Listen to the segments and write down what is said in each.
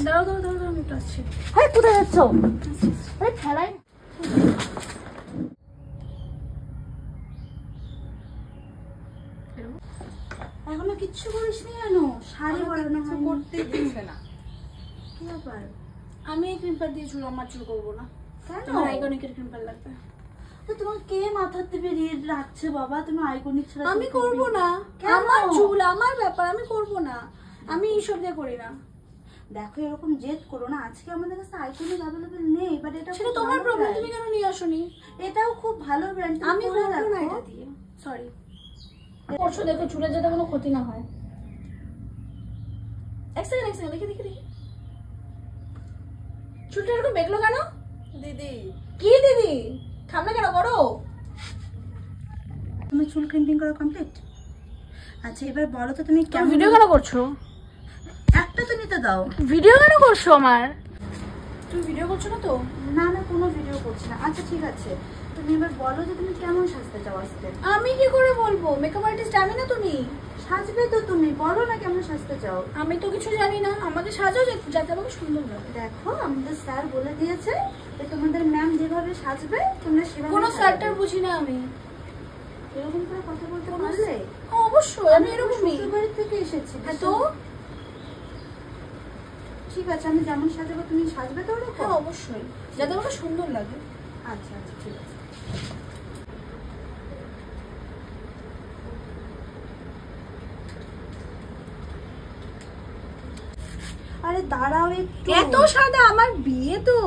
দাঁড়াও দাঁড়াও দাঁড়াও আমি একটু আসছি। হ্যাঁ কোথায় যাচ্ছ? আরে খেলাই এখনো কিচ্ছু করিসনি কেন? শাড়ি পরানো করতে দিচ্ছে না, কি ব্যাপার? আমি এই ক্রিম প্যাড দিয়ে চুল আমার চুল করবো না। তোমার আইকনিকের ক্রিম প্যাড লাগবে। তোমার কে মাথার দিবে রিড রাখছে বাবা? তুমি আইকনিক ছাড়া আমি করবো না, আমার চুল আমার ব্যাপার, আমি করবো না, আমি এইসব দিয়ে করি না। দেখো এরকম জেদ করো না, আজকে আমাদের কাছে আইকনিক অ্যাভেলেবল নেই, বাট এটা সেটা তোমার প্রবলেম, তুমি কেন নিয়ে আসোনি? এটাও খুব ভালো ব্র্যান্ড, আমি করবো না এটা দিয়ে, সরি। করছো দেখো চুলের যাতে কোনো ক্ষতি না হয়। এক সেকেন্ড দেখি দেখি দেখি চুলটা এরকম বেঁকলো কেন? দিদি কি দিদি থামলে কেন? করো। তুমি চুল ক্রিম্পিং করা কমপ্লিট? আচ্ছা এবার বলো তো তুমি কেমন ভিডিও কেন করছো? একটা তো নিতে দাও। ভিডিও কেন করছো আমার? তুমি ভিডিও করছো না তো? না না কোনো ভিডিও করছি না। আচ্ছা ঠিক আছে, তুমি এবার বলো যে তুমি কেমন সাজতে চাও আজকে। আমি কি করে বলবো? মেকআপ আর্টিস্ট আমি না তুমি। সাজবে তো তুমি, বলো না কেমন সাজতে চাও। আমি তো কিছু জানি না, আমাকে সাজাও যাতে আমাকে সুন্দর লাগে। দেখো আমাদের স্যার বলে দিয়েছে যে তোমাদের ম্যাম যেভাবে সাজবে তোমরা সেভাবে। কোনো স্যারটার বুঝি না আমি। এরকম করে কথা বলতে পারলে? অবশ্যই আমি এরকমই। শ্বশুরবাড়ি থেকে এসেছি তো ঠিক আছে, আমি যেমন সাজাবো তুমি সাজবে তো ওরকম? হ্যাঁ অবশ্যই, যাতে আমাকে সুন্দর লাগে। আচ্ছা আচ্ছা ঠিক আছে। আরে দাঁড়াও একটু। এত সাদা? আমার বিয়ে তো।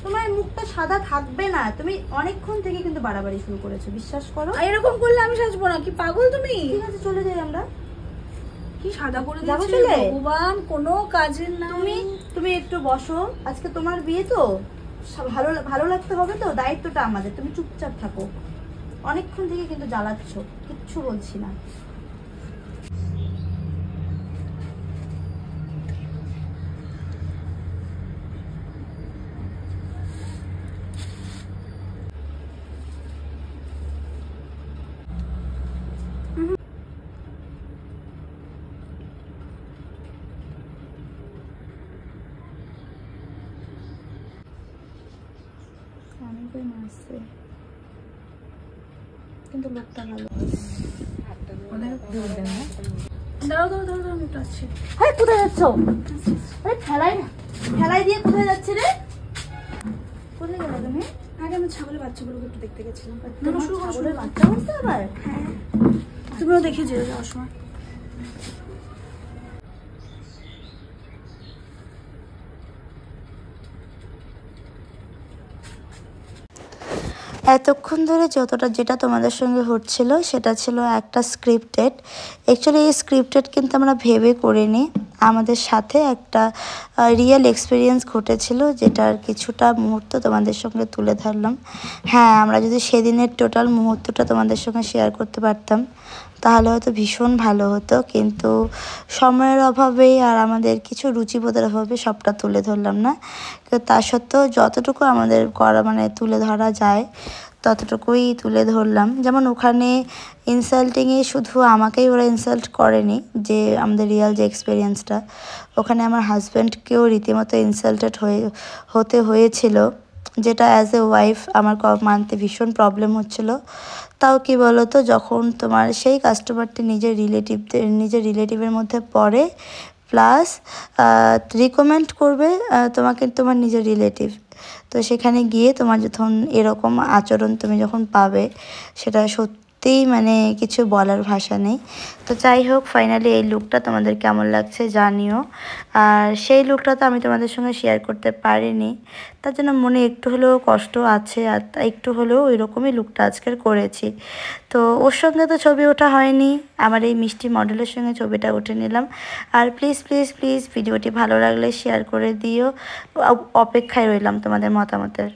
তোমার মুখটা সাদা থাকবে না, তুমি অনেকক্ষণ থেকে কিন্তু বাড়াবাড়ি শুরু করেছো, বিশ্বাস করো। এরকম করলে আমি সাজবো না, কি পাগল তুমি? ঠিক আছে চলে যাই আমরা। কি সাদা করে যাবো দিচ্ছি চলে? ভগবান, কোনো কাজের না। তুমি একটু বসো, আজকে তোমার বিয়ে তো, ভালো ভালো লাগতে হবে তো, দায়িত্বটা আমাদের। তুমি চুপচাপ থাকো, অনেকক্ষণ থেকে কিন্তু জ্বালাচ্ছ, কিচ্ছু বলছি না। কিন্তু লোকটা ভালো। দাঁড়াও দাঁড়াও দাঁড়াও আমি একটু আসছি। হ্যাঁ কোথায় যাচ্ছ? আরে খেলাই দিয়ে কোথায় যাচ্ছে রে? কোথায় গেলে তুমি? আগে আমি ছাগলের বাচ্চাগুলোকে একটু দেখতে গেছিলাম। ছাগলের বাচ্চা বলতে আবার? হ্যাঁ তুমিও দেখে যেও যাওয়ার সময়। এতক্ষণ ধরে যেটা তোমাদের সঙ্গে হচ্ছিল সেটা ছিল একটা স্ক্রিপ্টেড। অ্যাকচুয়ালি এই স্ক্রিপ্টেড কিন্তু আমরা ভেবে করিনি, আমাদের সাথে একটা রিয়েল এক্সপিরিয়েন্স ঘটেছিল, যেটার কিছুটা মুহূর্ত তোমাদের সঙ্গে তুলে ধরলাম। হ্যাঁ, আমরা যদি সেদিনের টোটাল মুহূর্তটা তোমাদের সঙ্গে শেয়ার করতে পারতাম তাহলে হয়তো ভীষণ ভালো হতো, কিন্তু সময়ের অভাবেই আর আমাদের কিছু রুচিবোধের অভাবে সবটা তুলে ধরলাম না। কিন্তু তা সত্ত্বেও যতটুকু আমাদের করা তুলে ধরা যায় ততটুকুই তুলে ধরলাম। যেমন ওখানে ইনসাল্টিংয়ে শুধু আমাকেই ওরা ইনসাল্ট করেনি, যে আমাদের রিয়েল যে এক্সপিরিয়েন্সটা, ওখানে আমার হাজব্যান্ডকেও রীতিমতো ইনসাল্টেড হতে হয়েছিল, যেটা অ্যাজ এ ওয়াইফ আমার মানতে ভীষণ প্রবলেম হচ্ছিল। তাও কি বলো তো, যখন তোমার সেই কাস্টমারটি নিজের রিলেটিভের মধ্যে পড়ে, প্লাস রিকমেন্ড করবে তোমাকে তোমার নিজের রিলেটিভ, তো সেখানে গিয়ে তোমার যখন এরকম আচরণ তুমি যখন পাবে, সেটা সত্যিই কিছু বলার ভাষা নেই। তো যাই হোক, ফাইনালি এই লুকটা তোমাদের কেমন লাগছে জানিও। আর সেই লুকটা তো আমি তোমাদের সঙ্গে শেয়ার করতে পারিনি, তার জন্য মনে একটু হলেও কষ্ট আছে, আর একটু হলেও ওই রকমই লুকটা আজকের করেছি। তো ওর সঙ্গে তো ছবি ওঠা হয়নি, আমার এই মিষ্টি মডেলের সঙ্গে ছবিটা উঠে নিলাম। আর প্লিজ প্লিজ প্লিজ ভিডিওটি ভালো লাগলে শেয়ার করে দিও, অপেক্ষায় রইলাম তোমাদের মতামতের।